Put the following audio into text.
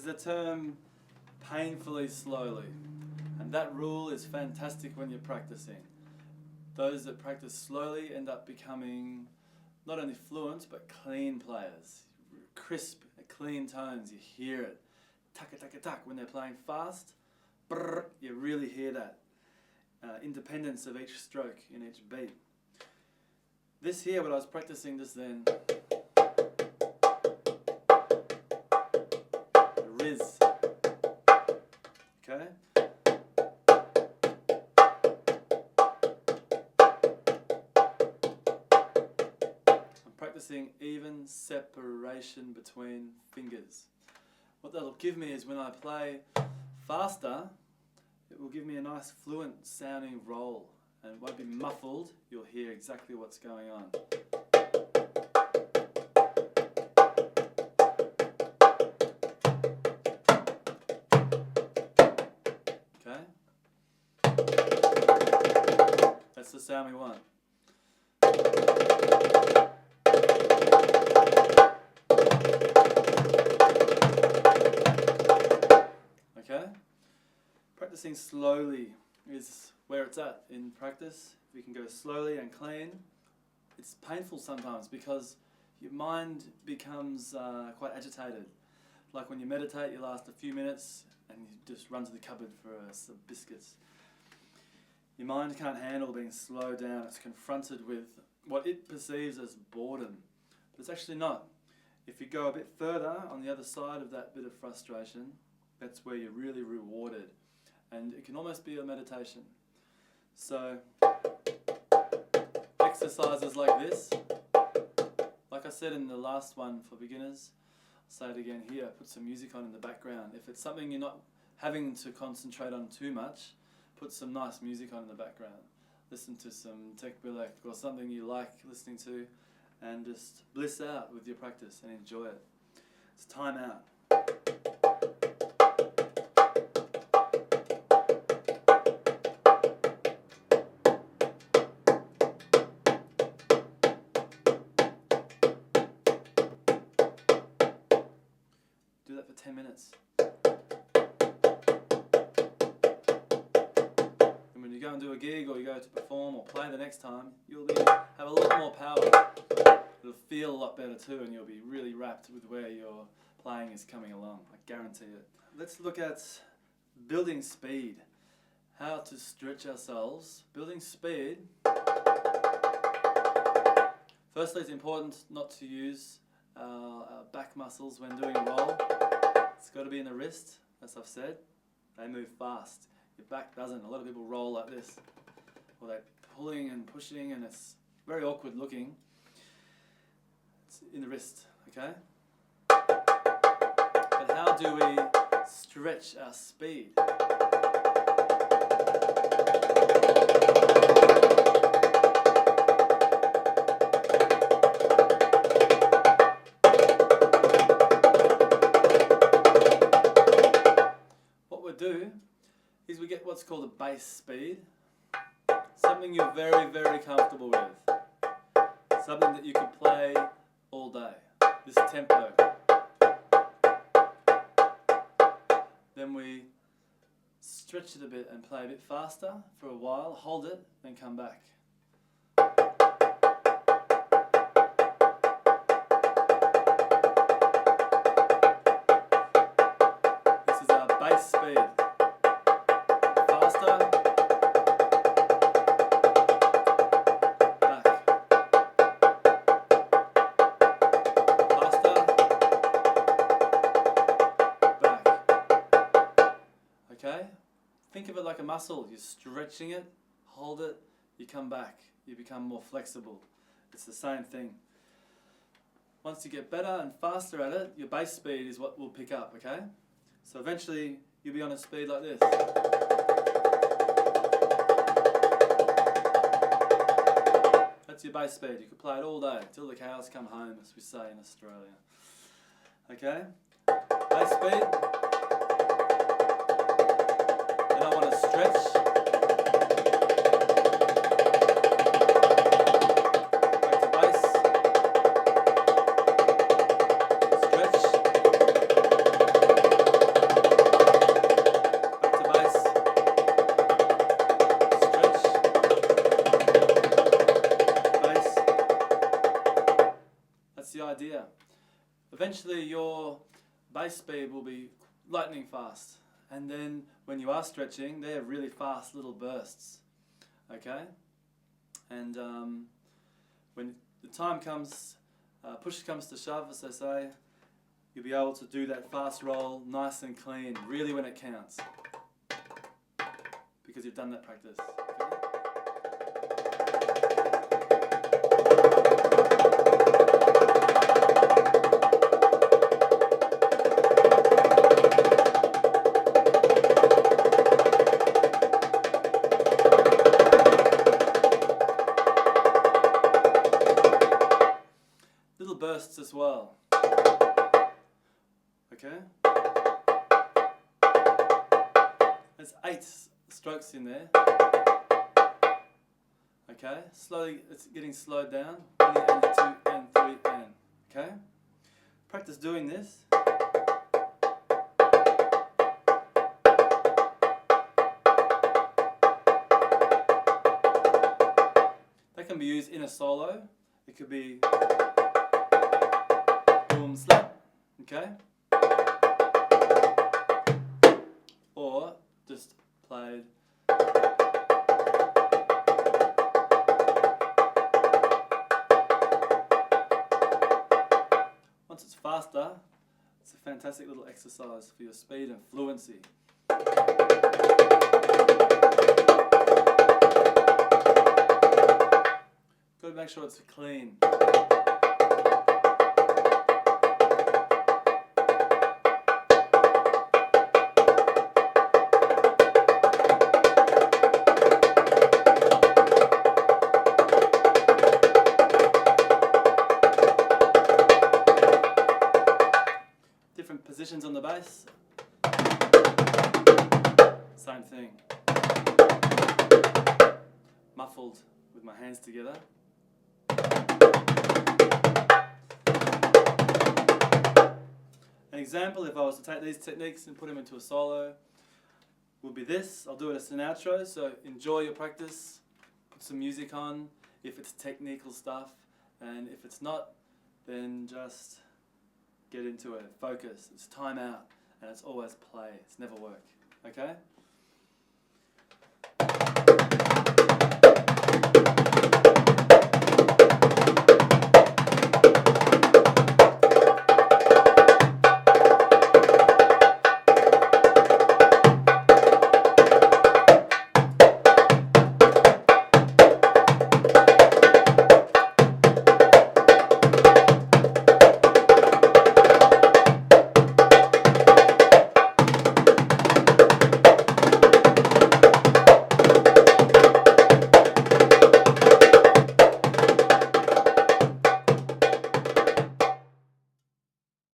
the term painfully slowly. And that rule is fantastic when you're practicing. Those that practice slowly end up becoming not only fluent, but clean players. Crisp, clean tones, you hear it. Taka taka tak when they're playing fast. Brrr, you really hear that. Independence of each stroke in each beat. This here, what I was practicing just then, the Riz. Okay? I'm practicing even separation between fingers. What that'll give me is when I play faster, it will give me a nice fluent sounding roll, and it won't be muffled. You'll hear exactly what's going on. Okay? That's the sound we want. Okay? Practicing slowly is where it's at in practice. If you can go slowly and clean, it's painful sometimes because your mind becomes quite agitated. Like when you meditate, you last a few minutes and you just run to the cupboard for some biscuits. Your mind can't handle being slowed down. It's confronted with what it perceives as boredom, but it's actually not. If you go a bit further on the other side of that bit of frustration, that's where you're really rewarded. And it can almost be a meditation. So, exercises like this, like I said in the last one for beginners, I'll say it again here, put some music on in the background. If it's something you're not having to concentrate on too much, put some nice music on in the background. Listen to some Tekbilek or something you like listening to, and just bliss out with your practice and enjoy it. It's time out. Do that for 10 minutes. And when you go and do a gig or you go to perform or play the next time, you'll have a lot more power. It'll feel a lot better too, and you'll be really rapt with where your playing is coming along. I guarantee it. Let's look at building speed. How to stretch ourselves. Building speed. Firstly, it's important not to use our back muscles when doing a roll. It's got to be in the wrist, as I've said. They move fast. Your back doesn't. A lot of people roll like this, or they're pulling and pushing, and it's very awkward looking. It's in the wrist, okay? But how do we stretch our speed? Do is we get what's called a base speed, something you're very, very comfortable with, something that you could play all day, this tempo. Then we stretch it a bit and play a bit faster for a while, hold it, then come back. This is our base speed. Okay? Think of it like a muscle. You're stretching it, hold it, you come back. You become more flexible. It's the same thing. Once you get better and faster at it, your base speed is what will pick up, okay? So eventually, you'll be on a speed like this. That's your base speed. You could play it all day, till the cows come home, as we say in Australia. Okay? Base speed. Then I want to stretch. Back to base. Stretch. eventually your bass speed will be lightning fast, and then when you are stretching, they're really fast little bursts. Okay, and when the time comes, push comes to shove, as they say, you'll be able to do that fast roll nice and clean, really when it counts, because you've done that practice. Little bursts as well. Okay? There's 8 strokes in there. Okay? Slowly, it's getting slowed down. 1 and 2 and 3 and. Okay? Practice doing this. That can be used in a solo. It could be boom slap, okay? Or just played. Once it's faster, it's a fantastic little exercise for your speed and fluency. Got to make sure it's clean. Different positions on the bass. Same thing. Muffled with my hands together. An example, if I was to take these techniques and put them into a solo, would be this. I'll do it as an outro, so enjoy your practice. Put some music on if it's technical stuff, and if it's not, then just get into it. Focus. It's time out, and it's always play. It's never work. Okay?